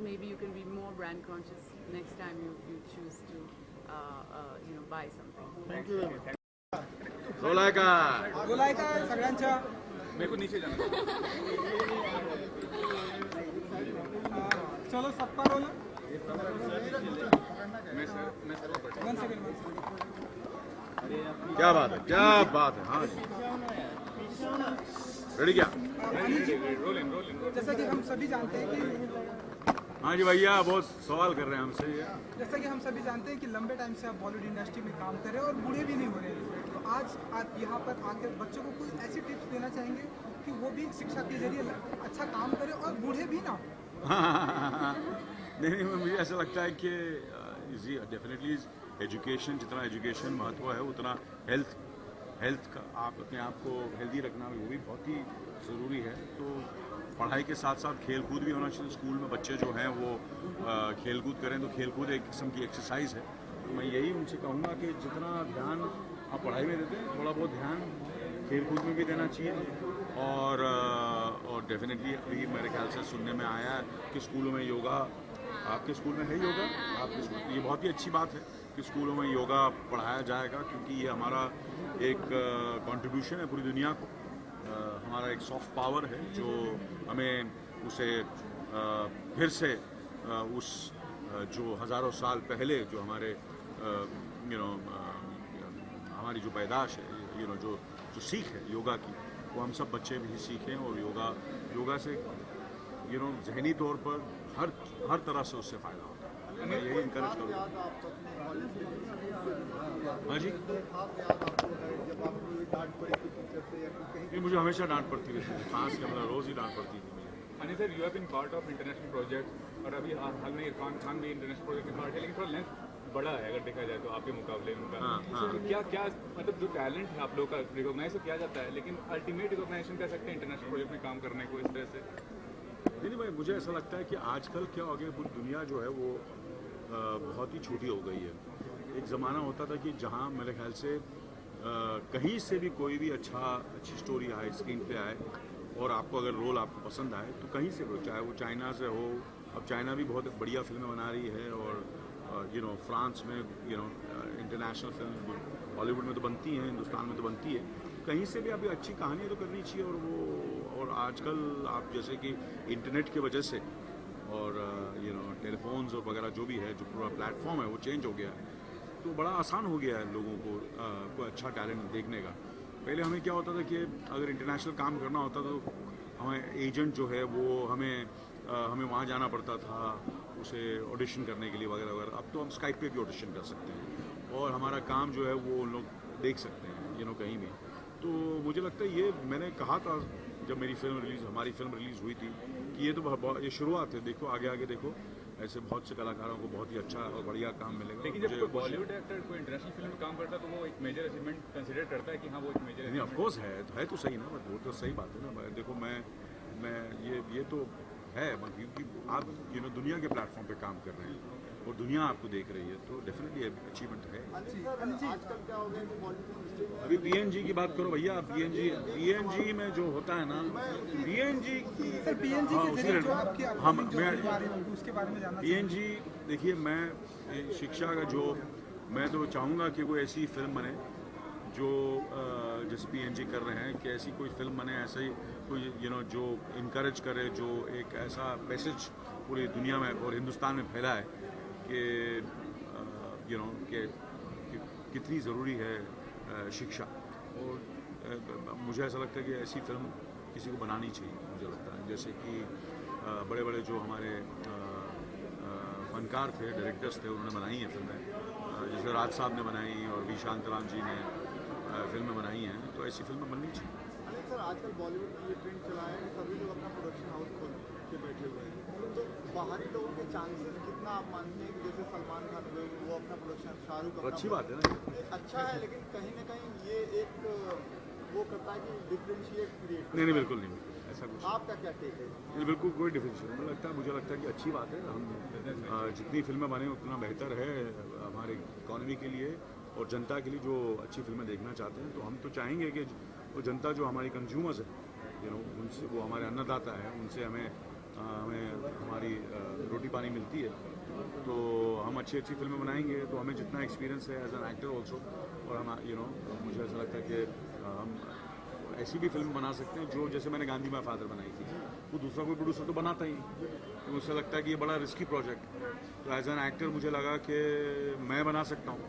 S3: maybe you can be more brand conscious next time you choose to buy something.
S7: Thank you very much.
S10: गोलायका
S11: सगळ्यांच्या
S10: मेरे को नीचे जाना.
S11: चलो सबका role.
S10: क्या बात है. हाँ रेडी क्या?
S11: जैसा कि हम सभी जानते हैं कि
S1: हाँ जी भैया, बहुत सवाल कर रहे हैं हमसे.
S11: जैसा कि हम सभी जानते हैं कि लंबे टाइम से आप बॉलीवुड इंडस्ट्री में काम कर रहे हैं और बूढ़े भी नहीं हो रहे हैं, तो आज आप यहाँ पर आकर बच्चों को कुछ ऐसी टिप्स देना चाहेंगे कि वो भी शिक्षा के जरिए अच्छा काम करें और बूढ़े भी ना हो?
S1: नहीं, मुझे ऐसा लगता है कि डेफिनेटली एजुकेशन, जितना एजुकेशन महत्व है उतना हेल्थ हेल्थ का आप अपने आप को हेल्दी रखना वो भी बहुत ही ज़रूरी है। तो पढ़ाई के साथ साथ खेल कूद भी होना चाहिए। स्कूल में बच्चे जो हैं वो खेल कूद करें, तो खेल कूद एक किस्म की एक्सरसाइज है। तो मैं यही उनसे कहूँगा कि जितना ध्यान आप पढ़ाई में देते हैं, थोड़ा बहुत ध्यान खेल कूद में भी देना चाहिए। और डेफिनेटली अभी मेरे ख्याल से सुनने में आया है कि स्कूलों में योगा, आपके स्कूल में है योगा, आपके स्कूल, ये बहुत ही अच्छी बात है कि स्कूलों में योगा पढ़ाया जाएगा, क्योंकि ये हमारा एक कंट्रीब्यूशन है पूरी दुनिया को। हमारा एक सॉफ्ट पावर है जो हमें उसे फिर से उस जो हज़ारों साल पहले जो हमारे हमारी जो पैदाश है, जो सीख है योगा की, वो हम सब बच्चे भी सीखें। और योगा से जहनी तौर पर हर तरह से उससे फ़ायदा होता है। मैं यही इंकरेज करूँगा। हाँ जी, ये मुझे हमेशा डांट पड़ती रहती थी, खास के मतलब रोज़ ही डांट पड़ती थी मुझे।
S10: Anil sir, you have been part of international project, और अभी हाल में इरफान खान भी इंटरनेशनल प्रोजेक्ट में पार्ट है, लेकिन थोड़ा लेंथ बड़ा है अगर देखा जाए तो आपके मुकाबले में उनका। तो क्या मतलब जो टैलेंट है आप लोग का रिकॉग्नाइज तो किया जाता है, लेकिन अल्टीमेट रिकॉग्नाइजेशन कह सकते हैं इंटरनेशनल प्रोजेक्ट में काम करने को इस तरह से?
S1: नहीं भाई, मुझे ऐसा लगता है कि आजकल क्या हो गया, पूरी दुनिया जो है वो बहुत ही छोटी हो गई है। एक ज़माना होता था कि जहाँ मेरे ख्याल से कहीं से भी कोई भी अच्छी स्टोरी आए, स्क्रीन पे आए, और आपको अगर रोल आपको पसंद आए तो कहीं से हो, चाहे वो चाइना से हो। अब चाइना भी बहुत बढ़िया फिल्में बना रही है, और फ्रांस में इंटरनेशनल फिल्म हॉलीवुड में तो बनती हैं, हिंदुस्तान में तो बनती है। कहीं से भी अभी अच्छी कहानी तो करनी चाहिए। और आजकल आप जैसे कि इंटरनेट की वजह से और टेलीफोन्स और वगैरह जो भी है, जो पूरा प्लेटफॉर्म है वो चेंज हो गया है, तो बड़ा आसान हो गया है लोगों को कोई अच्छा टैलेंट देखने का। पहले हमें क्या होता था कि अगर इंटरनेशनल काम करना होता तो हमें एजेंट जो है वो हमें वहाँ जाना पड़ता था उसे ऑडिशन करने के लिए वगैरह वगैरह। अब तो हम स्काइप पे भी ऑडिशन कर सकते हैं, और हमारा काम जो है वो लोग देख सकते हैं कहीं भी। तो मुझे लगता है ये मैंने कहा था जब हमारी फिल्म रिलीज़ हुई थी कि ये तो ये शुरुआत है, देखो आगे देखो ऐसे बहुत से कलाकारों को बहुत ही अच्छा और बढ़िया काम मिलेगा।
S10: लेकिन जब कोई बॉलीवुड एक्टर कोई इंटरनेशनल फिल्म में काम करता है तो वो एक मेजर अचीवमेंट कंसीडर करता है कि हाँ वो एक मेजर।
S1: नहीं, ऑफ कोर्स है तो सही ना, वो तो सही बात है ना। देखो मैं ये तो है, क्योंकि आप दुनिया के प्लेटफॉर्म पे काम कर रहे हैं और दुनिया आपको देख रही है, तो डेफिनेटली अचीवमेंट है। अभी पीएनजी की बात करो भैया, पीएनजी में जो होता है ना, पीएनजी देखिए, मैं शिक्षा का मैं तो चाहूँगा कि कोई ऐसी फिल्म बने जो जैसे पीएनजी कर रहे हैं, कि ऐसी कोई फिल्म बने, ऐसे ही कोई जो इनकरेज करे, जो एक ऐसा मैसेज पूरी दुनिया में और हिंदुस्तान में फैलाए कि कितनी ज़रूरी है शिक्षा। और मुझे ऐसा लगता है कि ऐसी फिल्म किसी को बनानी चाहिए। मुझे लगता है जैसे कि बड़े बड़े जो हमारे फनकार थे, डायरेक्टर्स थे, उन्होंने बनाई हैं फिल्में, जैसे राज साहब ने बनाई और वी शांतराम जी ने फिल्में बनाई हैं, तो ऐसी फिल्में बननी चाहिए।
S7: सर, आजकल बॉलीवुड में ये ट्रेंड चला है कि सभी लोग अपना प्रोडक्शन हाउस खोल के बैठे हुए हैं, तो बाहरी लोगों के चांसेस कितना आप मानते हैं कि जैसे सलमान खान वो अपना प्रोडक्शन, शाहरुख अपना,
S1: अच्छी बात है ना,
S7: अच्छा है, लेकिन कहीं ना कहीं ये एक वो करता है कि डिफरेंशिएट क्रिएट।
S1: नहीं, बिल्कुल नहीं, ऐसा कुछ।
S7: आपका क्या टेक है?
S1: बिल्कुल कोई डिफरेंशिएट मुझे लगता है कि अच्छी बात है। हम जितनी फिल्में बने उतना बेहतर है हमारे इकॉनमी के लिए और जनता के लिए जो अच्छी फिल्में देखना चाहते हैं। तो हम तो चाहेंगे कि वो जनता जो हमारी कंज्यूमर्स है, उनसे, वो हमारे अन्नदाता है, उनसे हमें हमारी रोटी पानी मिलती है। तो हम अच्छी फिल्में बनाएंगे तो हमें जितना एक्सपीरियंस है एज एन एक्टर ऑल्सो, और हम मुझे ऐसा लगता है कि हम ऐसी भी फिल्म बना सकते हैं जो, जैसे मैंने गांधी माय फादर बनाई थी, वो दूसरा कोई प्रोड्यूसर तो बनाता ही, तो मुझे लगता है कि ये बड़ा रिस्की प्रोजेक्ट है। तो एज एन एक्टर मुझे लगा कि मैं बना सकता हूँ,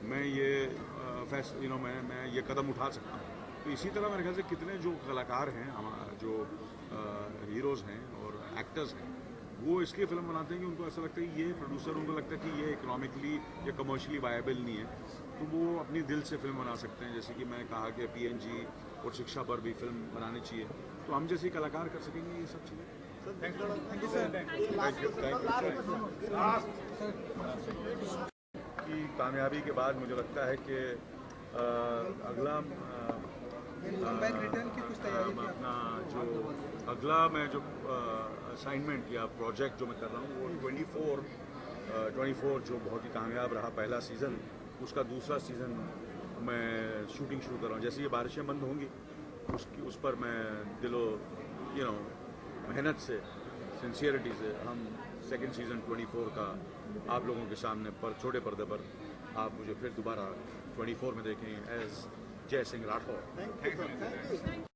S1: मैं ये मैं ये कदम उठा सकता हूँ। तो इसी तरह मेरे ख्याल से कितने जो कलाकार हैं, हमारा जो हीरोज़ हैं और एक्टर्स हैं, वो इसलिए फिल्म बनाते हैं कि उनको ऐसा लगता है ये प्रोड्यूसर, उनको लगता है कि ये इकोनॉमिकली या कमर्शियली वायबल नहीं है, तो वो अपनी दिल से फिल्म बना सकते हैं। जैसे कि मैं कहा कि पीएनजी और शिक्षा पर भी फिल्म बनानी चाहिए, तो हम जैसे कलाकार कर सकेंगे ये सब चीज़ें।
S10: Thank you sir.
S1: की कामयाबी के बाद मुझे लगता है कि
S10: अगला
S11: कमबैक रिटर्न की कुछ तैयारी थी
S10: अपना जो अगला मैं जो असाइनमेंट या प्रोजेक्ट जो मैं कर रहा हूँ वो 24 जो बहुत ही कामयाब रहा पहला सीज़न, उसका दूसरा सीज़न मैं शूटिंग शुरू कर रहा हूँ। जैसे ये बारिशें बंद होंगी उस पर मैं दिलो मेहनत से, सिंसियरिटी से हम सेकंड सीज़न 24 का आप लोगों के सामने पर छोटे पर्दे पर आप मुझे फिर दोबारा 24 में देखें एज जय सिंह राठौर।